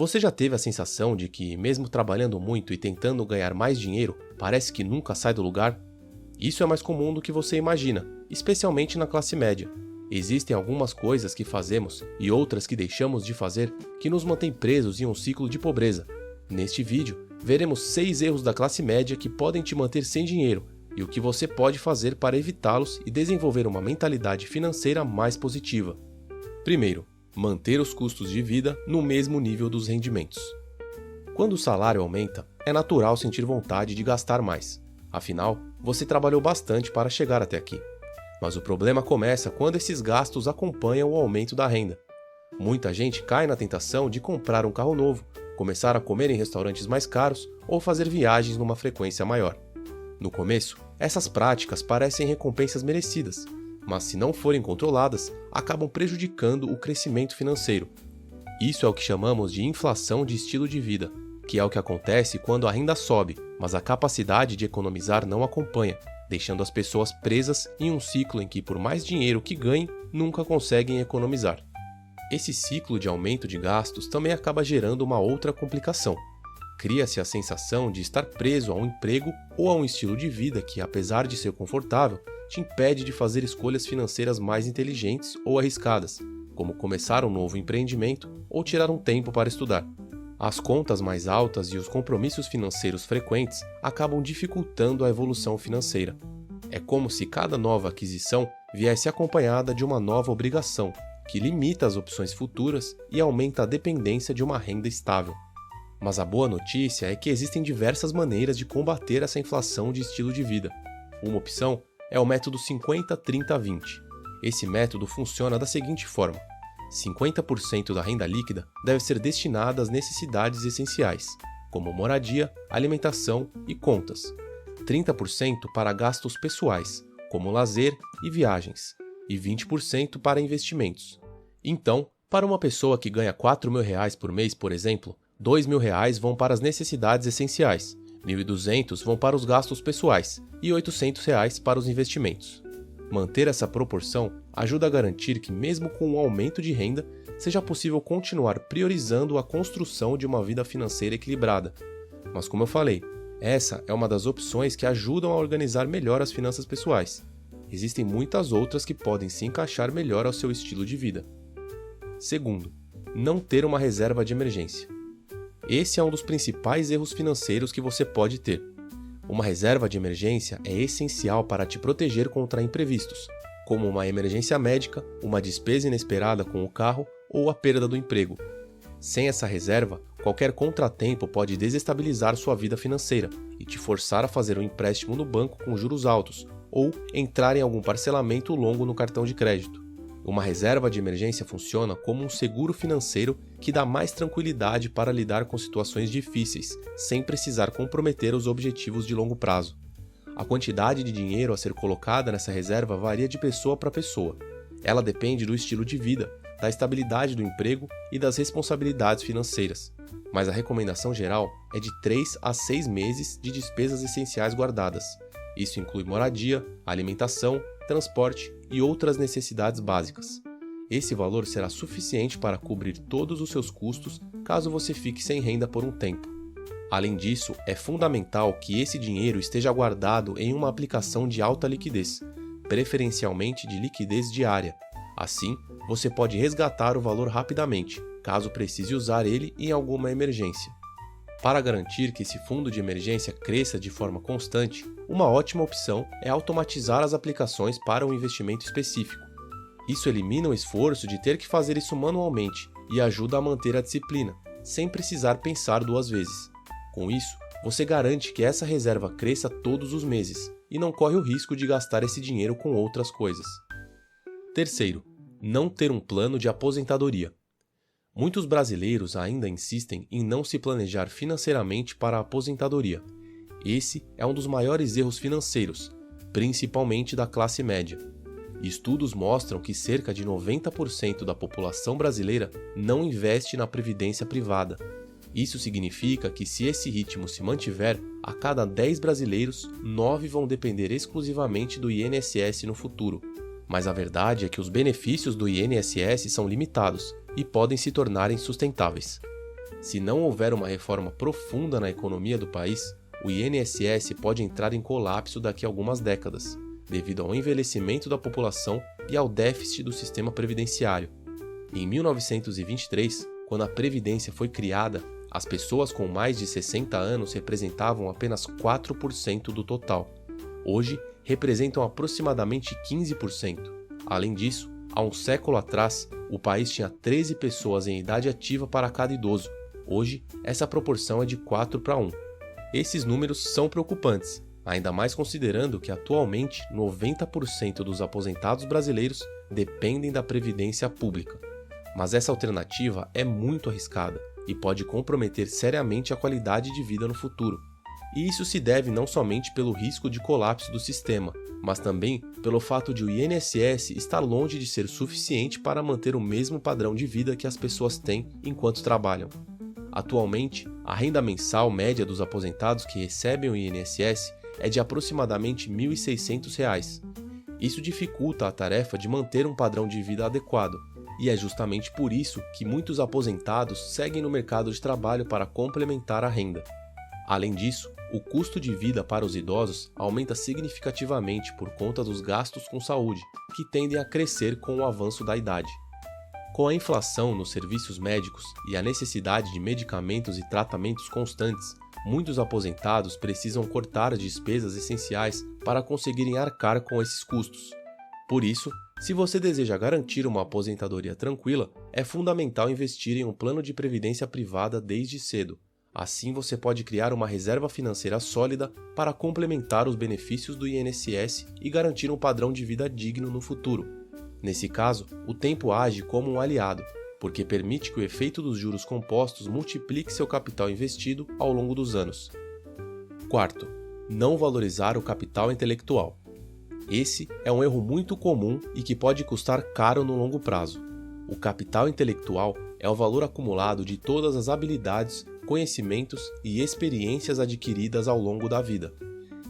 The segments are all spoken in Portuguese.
Você já teve a sensação de que, mesmo trabalhando muito e tentando ganhar mais dinheiro, parece que nunca sai do lugar? Isso é mais comum do que você imagina, especialmente na classe média. Existem algumas coisas que fazemos e outras que deixamos de fazer que nos mantêm presos em um ciclo de pobreza. Neste vídeo, veremos 6 erros da classe média que podem te manter sem dinheiro e o que você pode fazer para evitá-los e desenvolver uma mentalidade financeira mais positiva. Primeiro, manter os custos de vida no mesmo nível dos rendimentos. Quando o salário aumenta, é natural sentir vontade de gastar mais. Afinal, você trabalhou bastante para chegar até aqui. Mas o problema começa quando esses gastos acompanham o aumento da renda. Muita gente cai na tentação de comprar um carro novo, começar a comer em restaurantes mais caros ou fazer viagens numa frequência maior. No começo, essas práticas parecem recompensas merecidas, mas se não forem controladas, acabam prejudicando o crescimento financeiro. Isso é o que chamamos de inflação de estilo de vida, que é o que acontece quando a renda sobe, mas a capacidade de economizar não acompanha, deixando as pessoas presas em um ciclo em que, por mais dinheiro que ganhem, nunca conseguem economizar. Esse ciclo de aumento de gastos também acaba gerando uma outra complicação. Cria-se a sensação de estar preso a um emprego ou a um estilo de vida que, apesar de ser confortável, te impede de fazer escolhas financeiras mais inteligentes ou arriscadas, como começar um novo empreendimento ou tirar um tempo para estudar. As contas mais altas e os compromissos financeiros frequentes acabam dificultando a evolução financeira. É como se cada nova aquisição viesse acompanhada de uma nova obrigação, que limita as opções futuras e aumenta a dependência de uma renda estável. Mas a boa notícia é que existem diversas maneiras de combater essa inflação de estilo de vida. Uma opção é o método 50-30-20. Esse método funciona da seguinte forma: 50% da renda líquida deve ser destinada às necessidades essenciais, como moradia, alimentação e contas. 30% para gastos pessoais, como lazer e viagens, e 20% para investimentos. Então, para uma pessoa que ganha R$4.000 por mês, por exemplo, R$2.000 vão para as necessidades essenciais, R$1.200 vão para os gastos pessoais e R$800 para os investimentos. Manter essa proporção ajuda a garantir que, mesmo com um aumento de renda, seja possível continuar priorizando a construção de uma vida financeira equilibrada. Mas, como eu falei, essa é uma das opções que ajudam a organizar melhor as finanças pessoais. Existem muitas outras que podem se encaixar melhor ao seu estilo de vida. Segundo, não ter uma reserva de emergência. Esse é um dos principais erros financeiros que você pode ter. Uma reserva de emergência é essencial para te proteger contra imprevistos, como uma emergência médica, uma despesa inesperada com o carro ou a perda do emprego. Sem essa reserva, qualquer contratempo pode desestabilizar sua vida financeira e te forçar a fazer um empréstimo no banco com juros altos ou entrar em algum parcelamento longo no cartão de crédito. Uma reserva de emergência funciona como um seguro financeiro que dá mais tranquilidade para lidar com situações difíceis, sem precisar comprometer os objetivos de longo prazo. A quantidade de dinheiro a ser colocada nessa reserva varia de pessoa para pessoa. Ela depende do estilo de vida, da estabilidade do emprego e das responsabilidades financeiras. Mas a recomendação geral é de 3 a 6 meses de despesas essenciais guardadas. Isso inclui moradia, alimentação, transporte e outras necessidades básicas. Esse valor será suficiente para cobrir todos os seus custos caso você fique sem renda por um tempo. Além disso, é fundamental que esse dinheiro esteja guardado em uma aplicação de alta liquidez, preferencialmente de liquidez diária. Assim, você pode resgatar o valor rapidamente, caso precise usar ele em alguma emergência. Para garantir que esse fundo de emergência cresça de forma constante, uma ótima opção é automatizar as aplicações para um investimento específico. Isso elimina o esforço de ter que fazer isso manualmente e ajuda a manter a disciplina, sem precisar pensar 2 vezes. Com isso, você garante que essa reserva cresça todos os meses e não corre o risco de gastar esse dinheiro com outras coisas. Terceiro, não ter um plano de aposentadoria. Muitos brasileiros ainda insistem em não se planejar financeiramente para a aposentadoria. Esse é um dos maiores erros financeiros, principalmente da classe média. Estudos mostram que cerca de 90% da população brasileira não investe na previdência privada. Isso significa que, se esse ritmo se mantiver, a cada 10 brasileiros, 9 vão depender exclusivamente do INSS no futuro. Mas a verdade é que os benefícios do INSS são limitados e podem se tornar insustentáveis. Se não houver uma reforma profunda na economia do país, o INSS pode entrar em colapso daqui a algumas décadas, devido ao envelhecimento da população e ao déficit do sistema previdenciário. Em 1923, quando a Previdência foi criada, as pessoas com mais de 60 anos representavam apenas 4% do total. Hoje, representam aproximadamente 15%. Além disso, há um século atrás, o país tinha 13 pessoas em idade ativa para cada idoso. Hoje, essa proporção é de 4 para 1. Esses números são preocupantes, ainda mais considerando que atualmente 90% dos aposentados brasileiros dependem da previdência pública. Mas essa alternativa é muito arriscada e pode comprometer seriamente a qualidade de vida no futuro. E isso se deve não somente pelo risco de colapso do sistema, mas também pelo fato de o INSS estar longe de ser suficiente para manter o mesmo padrão de vida que as pessoas têm enquanto trabalham. Atualmente, a renda mensal média dos aposentados que recebem o INSS é de aproximadamente R$ 1.600. Isso dificulta a tarefa de manter um padrão de vida adequado, e é justamente por isso que muitos aposentados seguem no mercado de trabalho para complementar a renda. Além disso, o custo de vida para os idosos aumenta significativamente por conta dos gastos com saúde, que tendem a crescer com o avanço da idade. Com a inflação nos serviços médicos e a necessidade de medicamentos e tratamentos constantes, muitos aposentados precisam cortar despesas essenciais para conseguirem arcar com esses custos. Por isso, se você deseja garantir uma aposentadoria tranquila, é fundamental investir em um plano de previdência privada desde cedo. Assim você pode criar uma reserva financeira sólida para complementar os benefícios do INSS e garantir um padrão de vida digno no futuro. Nesse caso, o tempo age como um aliado, porque permite que o efeito dos juros compostos multiplique seu capital investido ao longo dos anos. Quarto, não valorizar o capital intelectual. Esse é um erro muito comum e que pode custar caro no longo prazo. O capital intelectual é o valor acumulado de todas as habilidades, conhecimentos e experiências adquiridas ao longo da vida.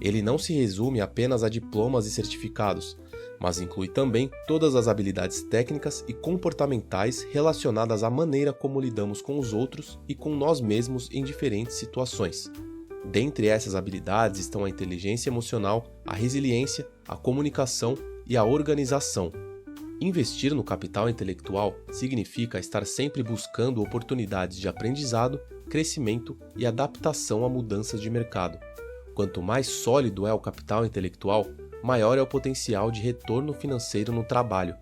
Ele não se resume apenas a diplomas e certificados, mas inclui também todas as habilidades técnicas e comportamentais relacionadas à maneira como lidamos com os outros e com nós mesmos em diferentes situações. Dentre essas habilidades estão a inteligência emocional, a resiliência, a comunicação e a organização. Investir no capital intelectual significa estar sempre buscando oportunidades de aprendizado, crescimento e adaptação a mudanças de mercado. Quanto mais sólido é o capital intelectual, maior é o potencial de retorno financeiro no trabalho.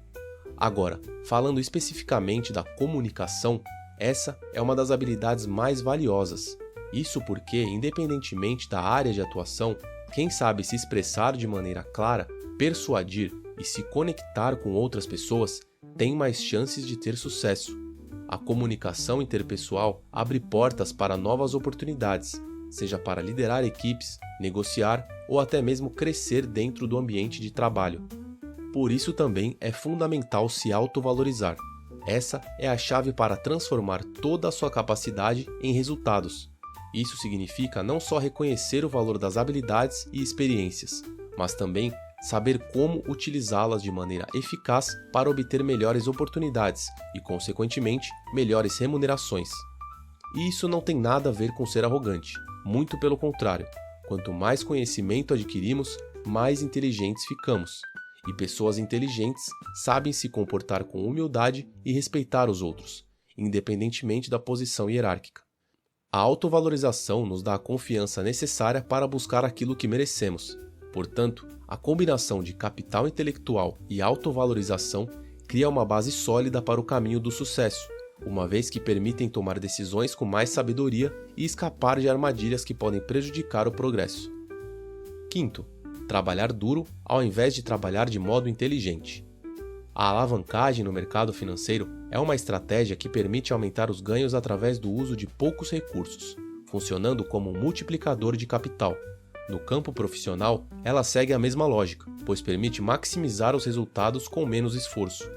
Agora, falando especificamente da comunicação, essa é uma das habilidades mais valiosas. Isso porque, independentemente da área de atuação, quem sabe se expressar de maneira clara, persuadir e se conectar com outras pessoas tem mais chances de ter sucesso. A comunicação interpessoal abre portas para novas oportunidades, seja para liderar equipes, negociar ou até mesmo crescer dentro do ambiente de trabalho. Por isso também é fundamental se autovalorizar. Essa é a chave para transformar toda a sua capacidade em resultados. Isso significa não só reconhecer o valor das habilidades e experiências, mas também saber como utilizá-las de maneira eficaz para obter melhores oportunidades e, consequentemente, melhores remunerações. E isso não tem nada a ver com ser arrogante, muito pelo contrário. Quanto mais conhecimento adquirimos, mais inteligentes ficamos. E pessoas inteligentes sabem se comportar com humildade e respeitar os outros, independentemente da posição hierárquica. A autovalorização nos dá a confiança necessária para buscar aquilo que merecemos. Portanto, a combinação de capital intelectual e autovalorização cria uma base sólida para o caminho do sucesso, uma vez que permitem tomar decisões com mais sabedoria e escapar de armadilhas que podem prejudicar o progresso. Quinto, trabalhar duro ao invés de trabalhar de modo inteligente. A alavancagem no mercado financeiro é uma estratégia que permite aumentar os ganhos através do uso de poucos recursos, funcionando como um multiplicador de capital. No campo profissional, ela segue a mesma lógica, pois permite maximizar os resultados com menos esforço.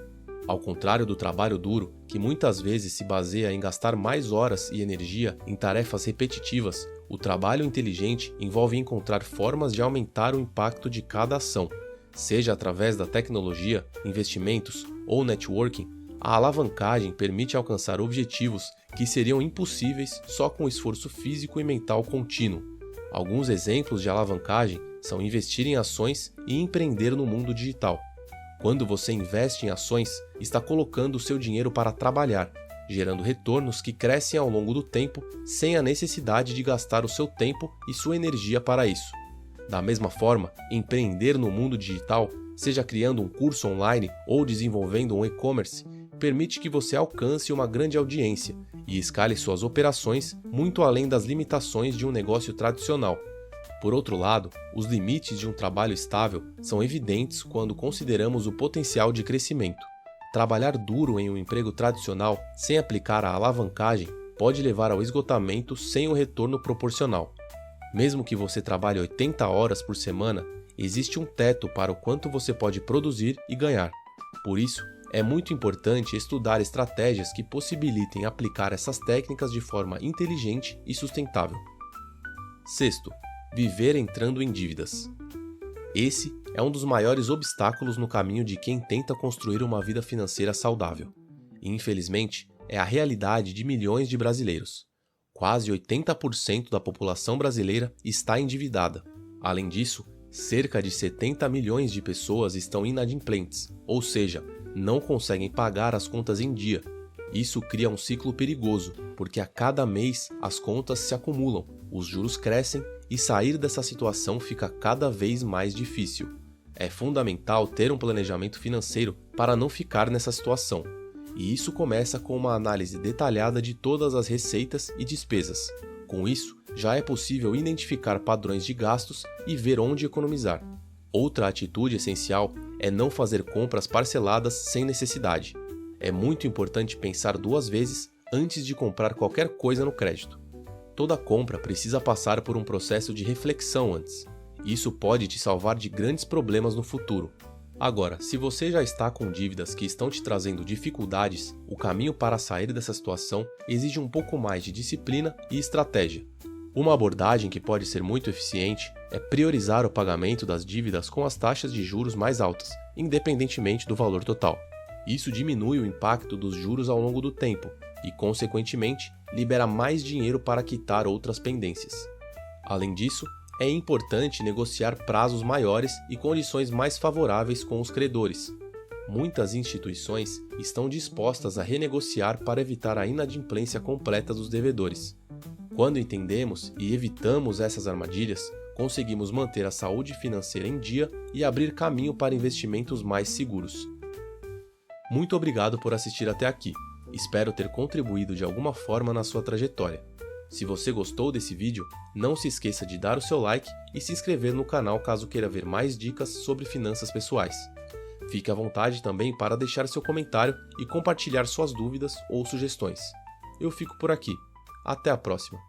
Ao contrário do trabalho duro, que muitas vezes se baseia em gastar mais horas e energia em tarefas repetitivas, o trabalho inteligente envolve encontrar formas de aumentar o impacto de cada ação. Seja através da tecnologia, investimentos ou networking, a alavancagem permite alcançar objetivos que seriam impossíveis só com esforço físico e mental contínuo. Alguns exemplos de alavancagem são investir em ações e empreender no mundo digital. Quando você investe em ações, está colocando o seu dinheiro para trabalhar, gerando retornos que crescem ao longo do tempo sem a necessidade de gastar o seu tempo e sua energia para isso. Da mesma forma, empreender no mundo digital, seja criando um curso online ou desenvolvendo um e-commerce, permite que você alcance uma grande audiência e escale suas operações muito além das limitações de um negócio tradicional. Por outro lado, os limites de um trabalho estável são evidentes quando consideramos o potencial de crescimento. Trabalhar duro em um emprego tradicional sem aplicar a alavancagem pode levar ao esgotamento sem o retorno proporcional. Mesmo que você trabalhe 80 horas por semana, existe um teto para o quanto você pode produzir e ganhar. Por isso, é muito importante estudar estratégias que possibilitem aplicar essas técnicas de forma inteligente e sustentável. Sexto, viver entrando em dívidas. Esse é um dos maiores obstáculos no caminho de quem tenta construir uma vida financeira saudável. E, infelizmente, é a realidade de milhões de brasileiros. Quase 80% da população brasileira está endividada. Além disso, cerca de 70 milhões de pessoas estão inadimplentes, ou seja, não conseguem pagar as contas em dia. Isso cria um ciclo perigoso, porque a cada mês as contas se acumulam, os juros crescem e sair dessa situação fica cada vez mais difícil. É fundamental ter um planejamento financeiro para não ficar nessa situação. E isso começa com uma análise detalhada de todas as receitas e despesas. Com isso, já é possível identificar padrões de gastos e ver onde economizar. Outra atitude essencial é não fazer compras parceladas sem necessidade. É muito importante pensar 2 vezes antes de comprar qualquer coisa no crédito. Toda compra precisa passar por um processo de reflexão antes. Isso pode te salvar de grandes problemas no futuro. Agora, se você já está com dívidas que estão te trazendo dificuldades, o caminho para sair dessa situação exige um pouco mais de disciplina e estratégia. Uma abordagem que pode ser muito eficiente é priorizar o pagamento das dívidas com as taxas de juros mais altas, independentemente do valor total. Isso diminui o impacto dos juros ao longo do tempo e, consequentemente, libera mais dinheiro para quitar outras pendências. Além disso, é importante negociar prazos maiores e condições mais favoráveis com os credores. Muitas instituições estão dispostas a renegociar para evitar a inadimplência completa dos devedores. Quando entendemos e evitamos essas armadilhas, conseguimos manter a saúde financeira em dia e abrir caminho para investimentos mais seguros. Muito obrigado por assistir até aqui. Espero ter contribuído de alguma forma na sua trajetória. Se você gostou desse vídeo, não se esqueça de dar o seu like e se inscrever no canal caso queira ver mais dicas sobre finanças pessoais. Fique à vontade também para deixar seu comentário e compartilhar suas dúvidas ou sugestões. Eu fico por aqui. Até a próxima!